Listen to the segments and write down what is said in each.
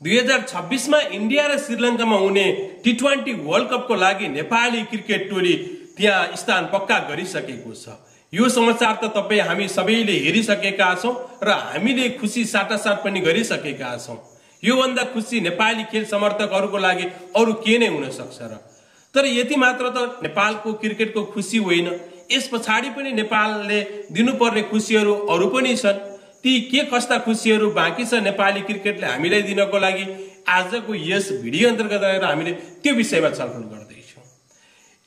2026 मा इन्डिया र श्रीलङ्कामा हुने T20 वर्ल्ड कपको लागि नेपाली क्रिकेट टोली त्यहाँ स्थान पक्का गरिसकेको छ। यो समाचार त तपाई हामी सबैले हेरिसकेका छौं र हामीले खुसी साटासाट पनि गरिसकेका छौं। यो भन्दा खुसी नेपाली खेल समर्थकहरूको लागि अरु के नै हुन सक्छ र। तर यति मात्र त नेपालको क्रिकेटको खुसी होइन, यस पछाडी पनि नेपालले दिनुपर्ने खुसीहरू अरु पनि छन्। ती के कस्ता खुसीहरू बाँकी छ नेपाली क्रिकेटले हामीलाई दिनको लागि, आजको यस भिडियो अन्तर्गत रहेर हामीले त्यो विषयमा छलफल गर्दैछौं।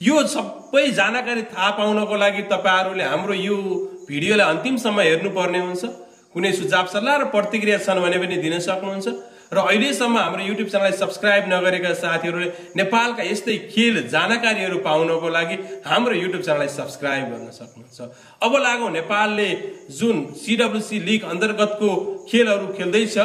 यो सबै जानकारी थाहा पाउनको लागि तपाईहरुले हाम्रो यो भिडियोलाई अन्तिमसम्म हेर्नुपर्ने हुन्छ। कुनै सुझाव सल्लाह र प्रतिक्रिया छन् भने पनि दिन सक्नुहुन्छ र अहिलेसम्म हाम्रो युट्युब च्यानललाई सब्स्क्राइब नगरेका साथीहरुले नेपालका यस्तै खेल जानकारीहरू पाउनको लागि हाम्रो युट्युब च्यानललाई सब्स्क्राइब गर्न सक्नुहुन्छ। अब लागौं नेपालले जुन CWC लिग अन्तर्गतको खेलहरू खेल्दैछ,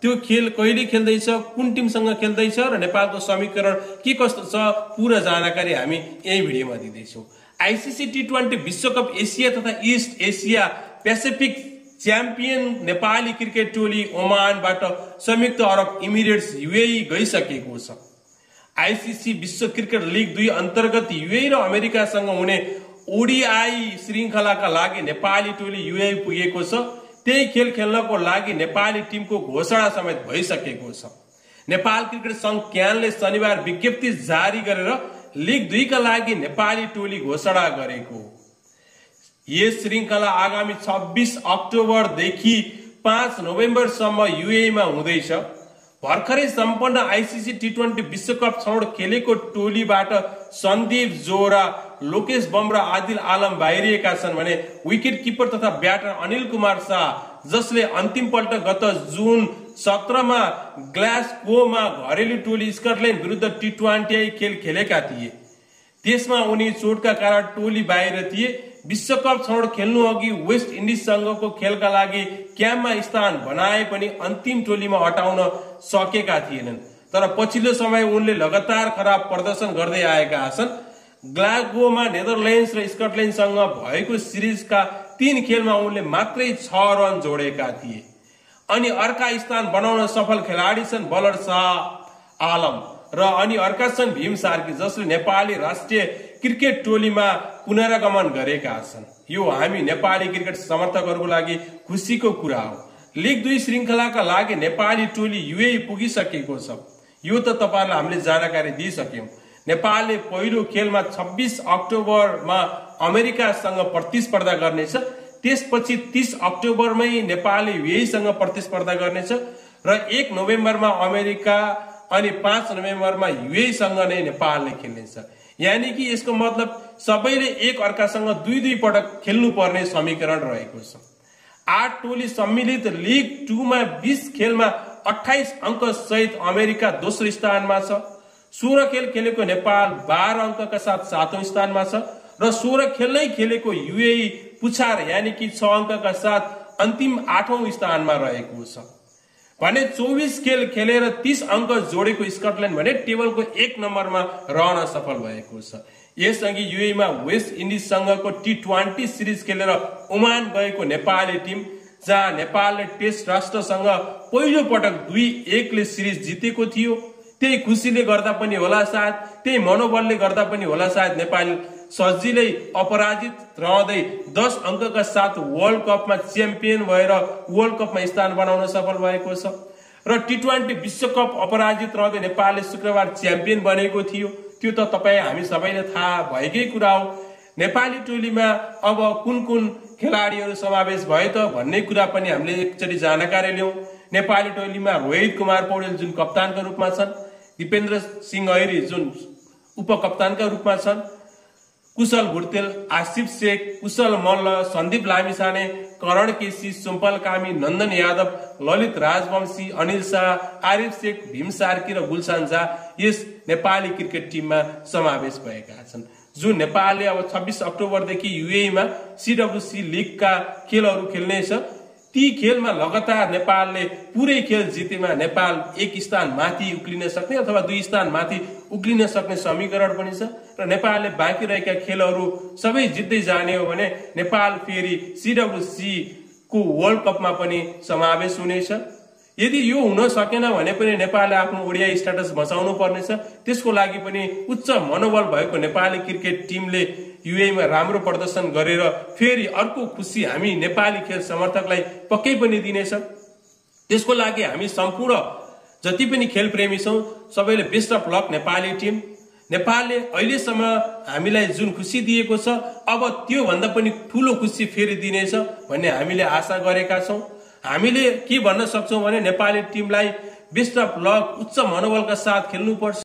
त्यो खेल कहिले खेल्दैछ, कुन टिमसँग खेल्दैछ र नेपालको समीकरण के कस्तो छ, पूरा जानकारी हामी यही भिडियोमा दिँदैछौं। ICC T20 विश्वकप एसिया तथा east Asia Pacific champion Nepali cricket टोली ओमानबाट संयुक्त अरब इमिरेट्स UAE गइसकेको छ। ICC विश्व क्रिकेट लिग 2 अन्तर्गत UAE र अमेरिकासँग हुने ODI श्रृंखलाका लागि नेपाली टोली UAE पुगेको छ। त्यही खेल खेल्नको लागि नेपाली टिमको घोषणा समेत भइसकेको छ। नेपाल क्रिकेट संघ क्यानले शनिबार विज्ञप्ति जारी गरेर लिग 2 का लागि नेपाली टोली घोषणा गरेको। यस श्रृंखला आगामी 26 अक्टोबर देखि 5 नोभेम्बर सम्म UAE मा हुँदैछ। भर्खरै सम्पन्न ICC T20 विश्वकप छनौट खेलेको टोलीबाट सन्दीप जोरा, लोकेश बमरा, आदिल आलम बाहिरिएका छन् भने विकेट किपर तथा ब्याटर अनिल कुमार शाह, जसले अन्तिम पल्ट गत जुन 17 मा ग्लासगोमा घरेलु टोली स्कटल्यान्ड विरुद्ध T20 खेल खेलेका थिए, त्यसमा उनी चोटका कारण टोली बाहिर थिए। विश्वकप छनौट खेल्नु अघि वेस्ट इन्डिजसँगको खेलका लागि क्याम्पमा स्थान बनाए पनि अन्तिम टोलीमा हटाउन सकेका थिएनन्। तर पछिल्लो समय उनले लगातार खराब प्रदर्शन गर्दै आएका छन्। ग्लासगोमा नेदरल्यान्ड्स र स्कटल्यान्डसँग भएको सिरिजका 3 खेलमा उनले मात्रै 6 रन जोडेका थिए। अनि अर्का स्थान बनाउन सफल खेलाडी छन् बलर शाह आलम र अनि अर्का छन् भीम सार्की, जसले नेपाली राष्ट्रिय क्रिकेट टोलीमा पुनरागमन गरेका छन्। यो हामी नेपाली क्रिकेट समर्थकहरूको लागि खुसीको कुरा हो। लिग 2 श्रृंखलाका लागि नेपाली टोली UAE पुगिसकेको छ। यो त तपाईहरुलाई हामीले जानकारी दिइसक्यौं। नेपालले पहिलो खेलमा 26 अक्टोबरमा अमेरिकासँग प्रतिस्पर्धा गर्नेछ। त्यसपछि 30 अक्टोबरमै नेपालले UAE सँग प्रतिस्पर्धा गर्नेछ र 1 नोभेम्बरमा अमेरिका अनि 5 नोभेम्बरमा UAE सँग नै नेपालले खेल्नेछ। यानी कि यसको मतलब सबैले एक अर्कासँग 2-2 पटक खेल्नु पर्ने समीकरण रहेको छ। 8 टोली सम्मिलित लिग 2 मा 20 खेलमा 28 अंक सहित अमेरिका दोस्रो स्थानमा छ। 16 खेल खेलेको नेपाल 12 अंकका साथ 7औं स्थानमा छ र 16 खेल नै खेलेको UAE पुछार यानी कि 6 अंकका साथ अन्तिम 8औं स्थानमा रहेको छ भने 24 खेल खेलेर 30 अंक जोडेको स्कटल्यान्ड भने टेबलको 1 नम्बरमा रहन सफल भएको छ। यसअघि UAE मा वेस्ट इन्डिजसँगको T20 सिरिज खेलेर ओमान गएको नेपाली टिम, जहाँ नेपालले टेस्ट राष्ट्रसँग पहिलो पटक 2-1 ले सिरिज जितेको थियो, त्यही खुसीले गर्दा पनि होला सायद, त्यही मनोबलले गर्दा पनि होला सायद नेपाल सजिलै अपराजित रहँदै 10 अंकका साथ वर्ल्ड कपमा च्याम्पियन भएर वर्ल्ड कपमा स्थान बनाउन सफल भएको छ र T20 विश्वकप अपराजित रहँदै नेपालले शुक्रबार च्याम्पियन बनेको थियो। त्यो त तपाई हामी सबैले थाहा भएकै कुरा हो। नेपाली टोलीमा अब कुन खेलाडीहरू समावेश भए त भन्ने कुरा पनि हामीले एकचोटी जानकारी ल्याउँ। नेपाली टोलीमा रोहित कुमार पौडेल जुन कप्तानका रूपमा छन्, दिपेन्द्र सिंह ऐरी जुन उपकप्तानका रूपमा छन्, कुशल भुर्तेल, आसिफ शेख, कुशल मल्ल, सन्दीप लामिछाने, करण केसी, सुम्पल कामी, नन्दन यादव, ललित राजवंशी, अनिल शाह, आरिफ शेख, भीम सार्की र गुलसान झा यस नेपाली क्रिकेट टिममा समावेश भएका छन्। जुन नेपालले अब 26 अक्टोबरदेखि UAE मा CWC लिगका खेलहरू खेल्नेछ। ती खेलमा लगातार नेपालले पुरै खेल जितेमा नेपाल 1 स्थान माथि उक्लिन सक्ने अथवा 2 स्थान माथि उक्लिन सक्ने समीकरण पनि छ र नेपालले बाँकी रहेका खेलहरू सबै जित्दै जाने हो भने नेपाल फेरि CWC को वर्ल्ड कपमा पनि समावेश हुनेछ। यदि यो हुन सकेन भने पनि नेपालले आफ्नो ओडिआई स्ट्याटस बचाउनु पर्नेछ। त्यसको लागि पनि उच्च मनोबल भएको नेपाली क्रिकेट टिमले युएईमा राम्रो प्रदर्शन गरेर फेरि अर्को खुसी हामी नेपाली खेल समर्थकलाई पक्कै पनि दिनेछ। त्यसको लागि हामी सम्पूर्ण जति पनि खेल प्रेमी छौं सबैले best of luck Nepali team. नेपालले अहिलेसम्म हामीलाई जुन खुसी दिएको छ अब त्यो भन्दा पनि ठूलो खुसी फेरि दिनेछ भन्ने हामीले आशा गरेका छौं। हामीले के भन्न सक्छौं भने नेपाली टिमलाई बेस्ट अफ लक, उच्च मनोबलका साथ खेल्नुपर्छ।